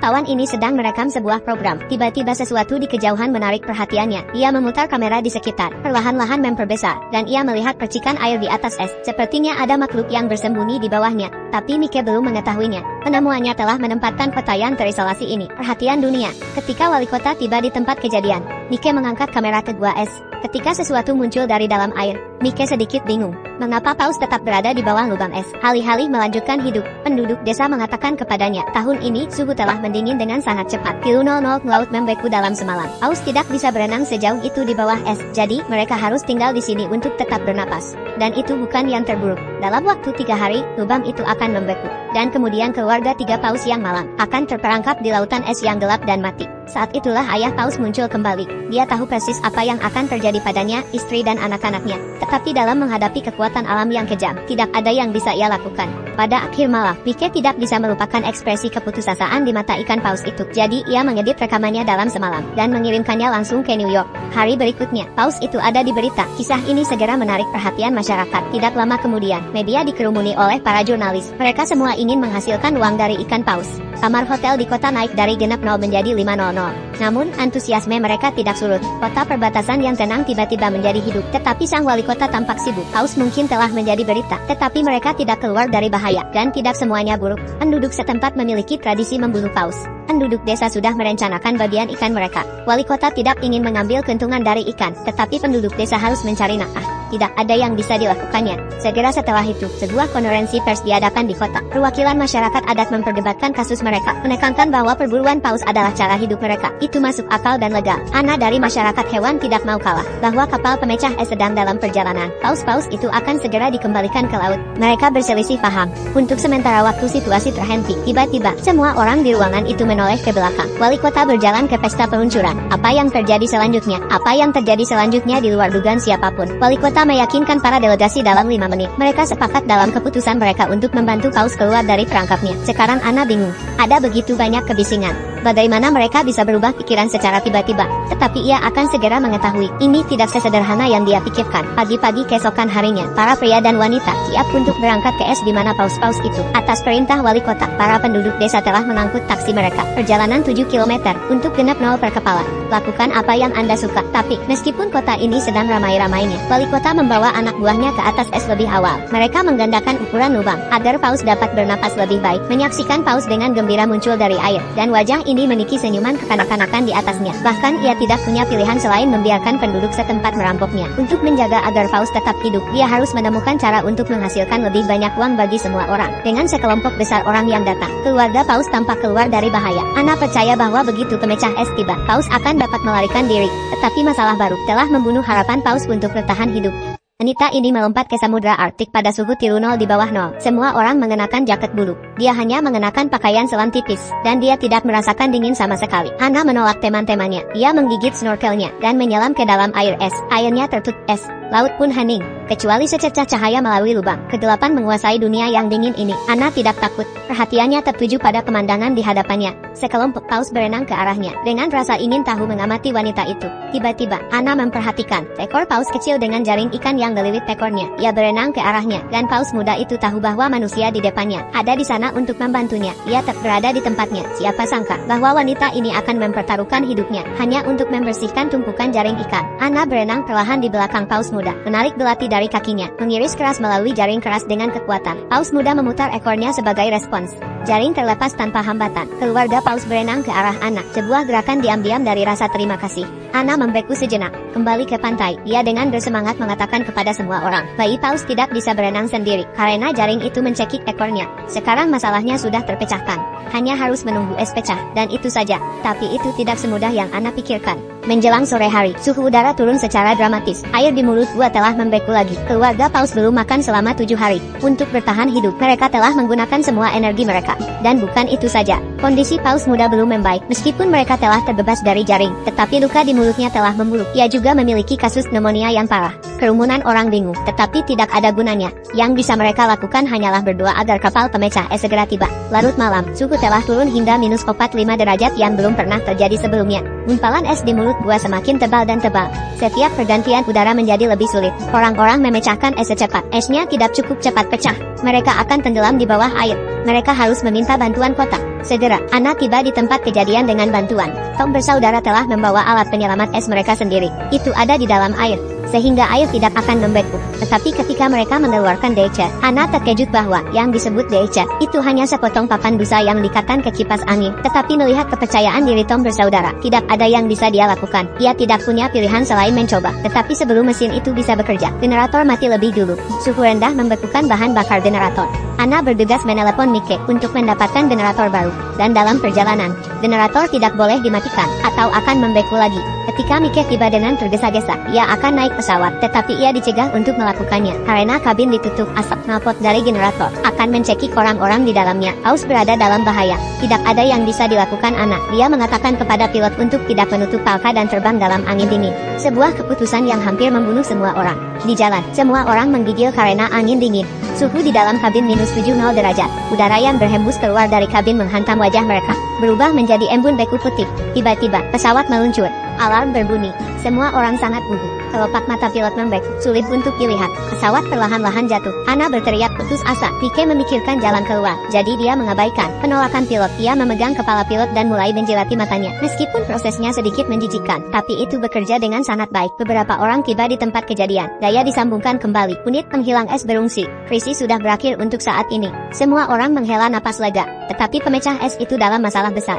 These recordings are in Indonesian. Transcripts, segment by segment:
Wartawan ini sedang merekam sebuah program. Tiba-tiba sesuatu di kejauhan menarik perhatiannya. Ia memutar kamera di sekitar, perlahan-lahan memperbesar, dan ia melihat percikan air di atas es. Sepertinya ada makhluk yang bersembunyi di bawahnya, tapi Mike belum mengetahuinya. Penemuannya telah menempatkan kota yang terisolasi ini perhatian dunia. Ketika wali kota tiba di tempat kejadian, Mike mengangkat kamera ke gua es. Ketika sesuatu muncul dari dalam air, Mike sedikit bingung. Mengapa paus tetap berada di bawah lubang es? Alih-alih melanjutkan hidup, penduduk desa mengatakan kepadanya, tahun ini suhu telah mendingin dengan sangat cepat. Kilo 00 laut membeku dalam semalam. Paus tidak bisa berenang sejauh itu di bawah es, jadi mereka harus tinggal di sini untuk tetap bernapas. Dan itu bukan yang terburuk. Dalam waktu 3 hari, lubang itu akan membeku. Dan kemudian keluarga 3 paus yang malang akan terperangkap di lautan es yang gelap dan mati. Saat itulah ayah paus muncul kembali. Dia tahu persis apa yang akan terjadi padanya, istri dan anak-anaknya. Tetapi dalam menghadapi kekuatan alam yang kejam, tidak ada yang bisa ia lakukan. Pada akhir malam, Mike tidak bisa melupakan ekspresi keputusasaan di mata ikan paus itu. Jadi ia mengedit rekamannya dalam semalam dan mengirimkannya langsung ke New York. Hari berikutnya, paus itu ada di berita. Kisah ini segera menarik perhatian masyarakat. Tidak lama kemudian, media dikerumuni oleh para jurnalis. Mereka semua ingin menghasilkan uang dari ikan paus. Kamar hotel di kota naik dari genap 0 menjadi 500. Namun, antusiasme mereka tidak surut. Kota perbatasan yang tenang tiba-tiba menjadi hidup. Tetapi sang wali kota tampak sibuk. Paus mungkin telah menjadi berita. Tetapi mereka tidak keluar dari bahaya. Dan tidak semuanya buruk. Penduduk setempat memiliki tradisi membunuh paus. Penduduk desa sudah merencanakan bagian ikan mereka. Wali kota tidak ingin mengambil keuntungan dari ikan. Tetapi penduduk desa harus mencari nafkah. Tidak ada yang bisa dilakukannya. Segera setelah itu, sebuah konferensi pers diadakan di kota. Perwakilan masyarakat adat memperdebatkan kasus mereka, menekankan bahwa perburuan paus adalah cara hidup mereka. Itu masuk akal dan legal. Ana dari masyarakat hewan tidak mau kalah, bahwa kapal pemecah es sedang dalam perjalanan. Paus-paus itu akan segera dikembalikan ke laut. Mereka berselisih paham. Untuk sementara waktu situasi terhenti. Tiba-tiba, semua orang di ruangan itu menoleh ke belakang. Wali kota berjalan ke pesta peluncuran. Apa yang terjadi selanjutnya? Apa yang terjadi selanjutnya di luar dugaan siapapun. Wali kota meyakinkan para delegasi dalam 5 menit. Mereka sepakat dalam keputusan mereka untuk membantu paus keluar dari perangkapnya. Sekarang Ana bingung. Ada begitu banyak kebisingan. Bagaimana mereka bisa berubah pikiran secara tiba-tiba? Tetapi ia akan segera mengetahui, ini tidak sesederhana yang dia pikirkan. Pagi-pagi keesokan harinya, para pria dan wanita siap untuk berangkat ke es di mana paus-paus itu. Atas perintah wali kota, para penduduk desa telah mengangkut taksi mereka. Perjalanan 7 km untuk genap 0 per kepala. Lakukan apa yang Anda suka. Tapi, meskipun kota ini sedang ramai-ramainya, wali kota membawa anak buahnya ke atas es lebih awal. Mereka menggandakan ukuran lubang, agar paus dapat bernapas lebih baik. Menyaksikan paus dengan gembira muncul dari air, dan wajah ini meniki senyuman kekanak-kanakan di atasnya. Bahkan ia tidak punya pilihan selain membiarkan penduduk setempat merampoknya. Untuk menjaga agar paus tetap hidup, dia harus menemukan cara untuk menghasilkan lebih banyak uang bagi semua orang. Dengan sekelompok besar orang yang datang, keluarga paus tampak keluar dari bahaya. Ana percaya bahwa begitu pemecah es tiba, paus akan dapat melarikan diri. Tetapi masalah baru telah membunuh harapan paus untuk bertahan hidup. Wanita ini melompat ke samudra Arktik pada suhu -0 di bawah 0. Semua orang mengenakan jaket bulu. Dia hanya mengenakan pakaian selam tipis, dan dia tidak merasakan dingin sama sekali. Ana menolak teman-temannya. Ia menggigit snorkelnya, dan menyelam ke dalam air es. Airnya tertutup es. Laut pun hening, kecuali secercah cahaya melalui lubang. Kegelapan menguasai dunia yang dingin ini. Ana tidak takut. Perhatiannya tertuju pada pemandangan di hadapannya. Sekelompok paus berenang ke arahnya. Dengan rasa ingin tahu mengamati wanita itu. Tiba-tiba, Ana memperhatikan ekor paus kecil dengan jaring ikan yang melilit ekornya. Ia berenang ke arahnya, dan paus muda itu tahu bahwa manusia di depannya ada di sana untuk membantunya. Ia tak berada di tempatnya. Siapa sangka bahwa wanita ini akan mempertaruhkan hidupnya hanya untuk membersihkan tumpukan jaring ikan. Ana berenang perlahan di belakang paus muda, menarik belati dari kakinya, mengiris keras melalui jaring keras dengan kekuatan. Paus muda memutar ekornya sebagai respons. Jaring terlepas tanpa hambatan. Keluarga paus berenang ke arah Ana. Sebuah gerakan diam-diam dari rasa terima kasih. Ana membeku sejenak, kembali ke pantai. Ia dengan bersemangat mengatakan kepada semua orang, bayi paus tidak bisa berenang sendiri, karena jaring itu mencekik ekornya. Sekarang masalahnya sudah terpecahkan. Hanya harus menunggu es pecah, dan itu saja. Tapi itu tidak semudah yang Ana pikirkan. Menjelang sore hari, suhu udara turun secara dramatis. Air di mulut gua telah membeku lagi. Keluarga paus belum makan selama 7 hari. Untuk bertahan hidup, mereka telah menggunakan semua energi mereka. Dan bukan itu saja, kondisi paus muda belum membaik. Meskipun mereka telah terbebas dari jaring, tetapi luka di mulutnya telah memburuk. Ia juga memiliki kasus pneumonia yang parah. Kerumunan orang bingung, tetapi tidak ada gunanya. Yang bisa mereka lakukan hanyalah berdoa agar kapal pemecah es segera tiba. Larut malam, suhu telah turun hingga -45 derajat yang belum pernah terjadi sebelumnya. Gumpalan es di mulut gua semakin tebal dan tebal. Setiap pergantian udara menjadi lebih sulit. Orang-orang memecahkan es secepat. Esnya tidak cukup cepat pecah. Mereka akan tenggelam di bawah air. Mereka harus meminta bantuan kota. Segera, Anna tiba di tempat kejadian dengan bantuan. Tom bersaudara telah membawa alat penyelamat es mereka sendiri. Itu ada di dalam air, sehingga air tidak akan membeku. Tetapi ketika mereka mengeluarkan DC, Anna terkejut bahwa yang disebut DC itu hanya sepotong papan busa yang diikatkan ke kipas angin. Tetapi melihat kepercayaan diri Tom bersaudara, tidak ada yang bisa dia lakukan. Ia tidak punya pilihan selain mencoba. Tetapi sebelum mesin itu bisa bekerja, generator mati lebih dulu. Suhu rendah membekukan bahan bakar generator. Anna bergegas menelepon Mike untuk mendapatkan generator baru. Dan dalam perjalanan, generator tidak boleh dimatikan atau akan membeku lagi. Ketika Mike tiba dengan tergesa-gesa, ia akan naik pesawat, tetapi ia dicegah untuk melakukannya karena kabin ditutup. Asap knalpot dari generator akan mencekik orang-orang di dalamnya. Paus berada dalam bahaya. Tidak ada yang bisa dilakukan Anna. Dia mengatakan kepada pilot untuk tidak menutup palka dan terbang dalam angin dingin. Sebuah keputusan yang hampir membunuh semua orang. Di jalan, semua orang menggigil karena angin dingin. Suhu di dalam kabin minus 70 derajat. Udara yang berhembus keluar dari kabin menghantam wajah mereka, berubah menjadi embun beku putih. Tiba-tiba, pesawat meluncur. Alarm berbunyi. Semua orang sangat gugup. Kelopak mata pilot membeku, sulit untuk dilihat. Pesawat perlahan-lahan jatuh. Anna berteriak putus asa. Mike memikirkan jalan keluar, jadi dia mengabaikan penolakan pilot. Ia memegang kepala pilot dan mulai menjilati matanya. Meskipun prosesnya sedikit menjijikkan, tapi itu bekerja dengan sangat baik. Beberapa orang tiba di tempat kejadian. Daya disambungkan kembali. Unit penghilang es berfungsi. Krisis sudah berakhir untuk saat ini. Semua orang menghela napas lega. Tetapi pemecah es itu dalam masalah besar.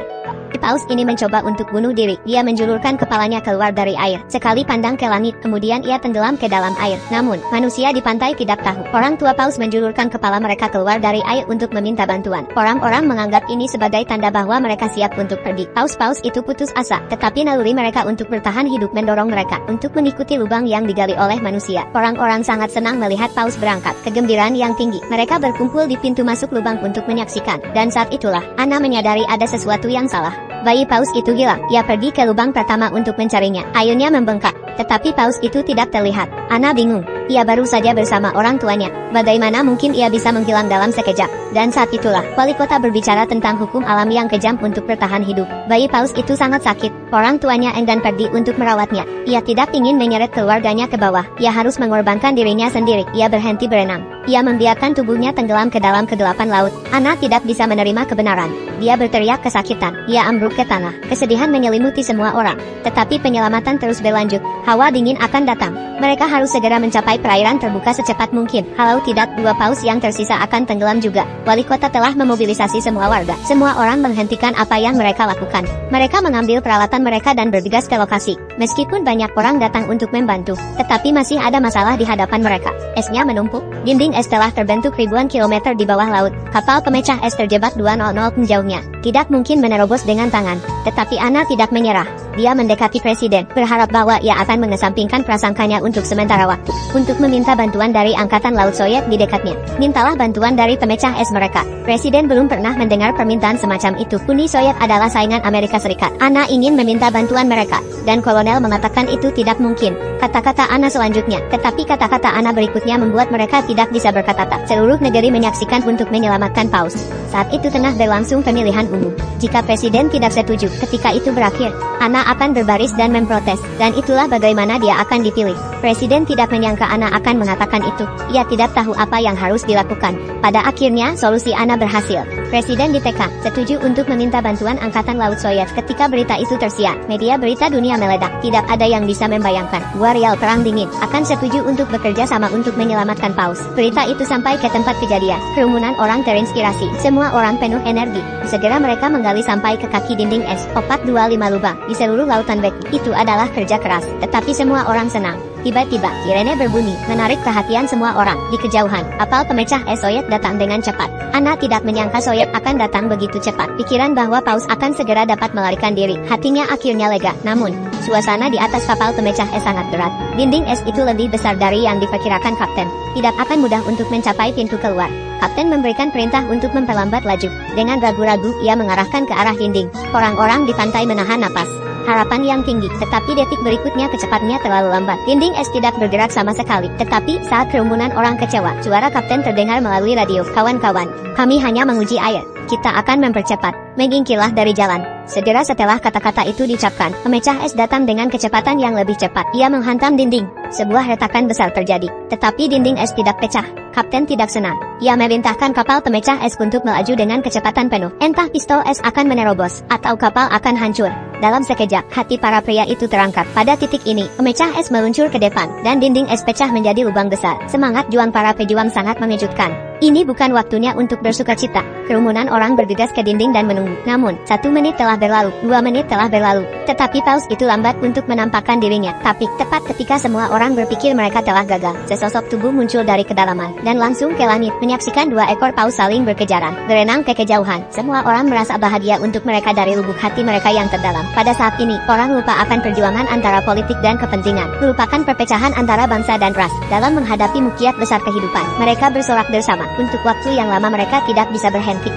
Paus ini mencoba untuk bunuh diri. Dia menjulurkan kepalanya keluar dari air. Sekali pandang ke langit, kemudian ia tenggelam ke dalam air. Namun, manusia di pantai tidak tahu. Orang tua Paus menjulurkan kepala mereka keluar dari air untuk meminta bantuan. Orang-orang menganggap ini sebagai tanda bahwa mereka siap untuk pergi. Paus-paus itu putus asa, tetapi naluri mereka untuk bertahan hidup mendorong mereka untuk mengikuti lubang yang digali oleh manusia. Orang-orang sangat senang melihat Paus berangkat. Kegembiraan yang tinggi. Mereka berkumpul di pintu masuk lubang untuk menyaksikan. Dan saat itulah, Anna menyadari ada sesuatu yang salah. Bayi Paus itu gila. Ia pergi ke lubang pertama untuk mencarinya. Ayunnya membengkak, tetapi Paus itu tidak terlihat. Anna bingung. Ia baru saja bersama orang tuanya. Bagaimana mungkin ia bisa menghilang dalam sekejap? Dan saat itulah, wali kota berbicara tentang hukum alam yang kejam untuk bertahan hidup. Bayi Paus itu sangat sakit. Orang tuanya enggan pergi untuk merawatnya. Ia tidak ingin menyeret keluarganya ke bawah. Ia harus mengorbankan dirinya sendiri. Ia berhenti berenang. Ia membiarkan tubuhnya tenggelam ke dalam kegelapan laut. Anna tidak bisa menerima kebenaran. Dia berteriak kesakitan. Ia ambruk ke tanah. Kesedihan menyelimuti semua orang. Tetapi penyelamatan terus berlanjut. Hawa dingin akan datang. Mereka harus segera mencapai perairan terbuka secepat mungkin. Kalau tidak, dua Paus yang tersisa akan tenggelam juga. Wali kota telah memobilisasi semua warga. Semua orang menghentikan apa yang mereka lakukan. Mereka mengambil peralatan mereka dan bergegas ke lokasi. Meskipun banyak orang datang untuk membantu, tetapi masih ada masalah di hadapan mereka. Esnya menumpuk. Dinding es telah terbentuk ribuan kilometer di bawah laut. Kapal pemecah es terjebak 200 menjauhnya. Tidak mungkin menerobos dengan tangan. Tetapi Anna tidak menyerah. Dia mendekati presiden, berharap bahwa ia akan mengesampingkan prasangkanya untuk sementara waktu, untuk meminta bantuan dari Angkatan Laut Soviet di dekatnya. Mintalah bantuan dari pemecah es mereka. Presiden belum pernah mendengar permintaan semacam itu. Uni Soviet adalah saingan Amerika Serikat. Anna ingin meminta bantuan mereka, dan kolonel mengatakan itu tidak mungkin. Kata-kata Anna selanjutnya, tetapi kata-kata Anna berikutnya membuat mereka tidak bisa berkata-kata. Seluruh negeri menyaksikan untuk menyelamatkan Paus. Saat itu tengah berlangsung pemilihan umum. Jika presiden tidak setuju, ketika itu berakhir, Anna akan berbaris dan memprotes, dan itulah bagaimana dia akan dipilih. Presiden tidak menyangka Anna akan mengatakan itu. Ia tidak tahu apa yang harus dilakukan. Pada akhirnya, solusi Anna berhasil. Presiden ditekan, setuju untuk meminta bantuan Angkatan Laut Soviet. Ketika berita itu tersiar, media berita dunia meledak. Tidak ada yang bisa membayangkan. Dua rial perang dingin akan setuju untuk bekerja sama untuk menyelamatkan Paus. Berita itu sampai ke tempat kejadian. Kerumunan orang terinspirasi. Semua orang penuh energi. Segera mereka menggali sampai ke kaki dinding es. 425 lubang di seluruh lautan beku. Itu adalah kerja keras, tetapi semua orang senang. Tiba-tiba, sirene berbunyi, menarik perhatian semua orang. Di kejauhan, kapal pemecah es Soviet datang dengan cepat. Anna tidak menyangka Soviet akan datang begitu cepat. Pikiran bahwa Paus akan segera dapat melarikan diri. Hatinya akhirnya lega. Namun, suasana di atas kapal pemecah es sangat berat. Dinding es itu lebih besar dari yang diperkirakan kapten. Tidak akan mudah untuk mencapai pintu keluar. Kapten memberikan perintah untuk memperlambat laju. Dengan ragu-ragu, ia mengarahkan ke arah dinding. Orang-orang di pantai menahan napas. Harapan yang tinggi, tetapi detik berikutnya kecepatannya terlalu lambat. Dinding es tidak bergerak sama sekali. Tetapi saat kerumunan orang kecewa, suara kapten terdengar melalui radio. Kawan-kawan, kami hanya menguji air. Kita akan mempercepat. Mengingkirlah dari jalan. Segera setelah kata-kata itu diucapkan, pemecah es datang dengan kecepatan yang lebih cepat. Ia menghantam dinding. Sebuah retakan besar terjadi. Tetapi dinding es tidak pecah. Kapten tidak senang. Ia memerintahkan kapal pemecah es untuk melaju dengan kecepatan penuh. Entah pistol es akan menerobos, atau kapal akan hancur. Dalam sekejap, hati para pria itu terangkat. Pada titik ini, pemecah es meluncur ke depan, dan dinding es pecah menjadi lubang besar. Semangat juang para pejuang sangat mengejutkan. Ini bukan waktunya untuk bersukacita. Kerumunan orang bergegas ke dinding dan menunggu. Namun, 1 menit telah berlalu, 2 menit telah berlalu. Tetapi paus itu lambat untuk menampakkan dirinya. Tapi, tepat ketika semua orang berpikir mereka telah gagal, sesosok tubuh muncul dari kedalaman, dan langsung ke langit, menyaksikan 2 ekor paus saling berkejaran, berenang ke kejauhan. Semua orang merasa bahagia untuk mereka dari lubuk hati mereka yang terdalam. Pada saat ini, orang lupa akan perjuangan antara politik dan kepentingan, melupakan perpecahan antara bangsa dan ras. Dalam menghadapi mukiat besar kehidupan, mereka bersorak bersama. Untuk waktu yang lama mereka tidak bisa berhenti.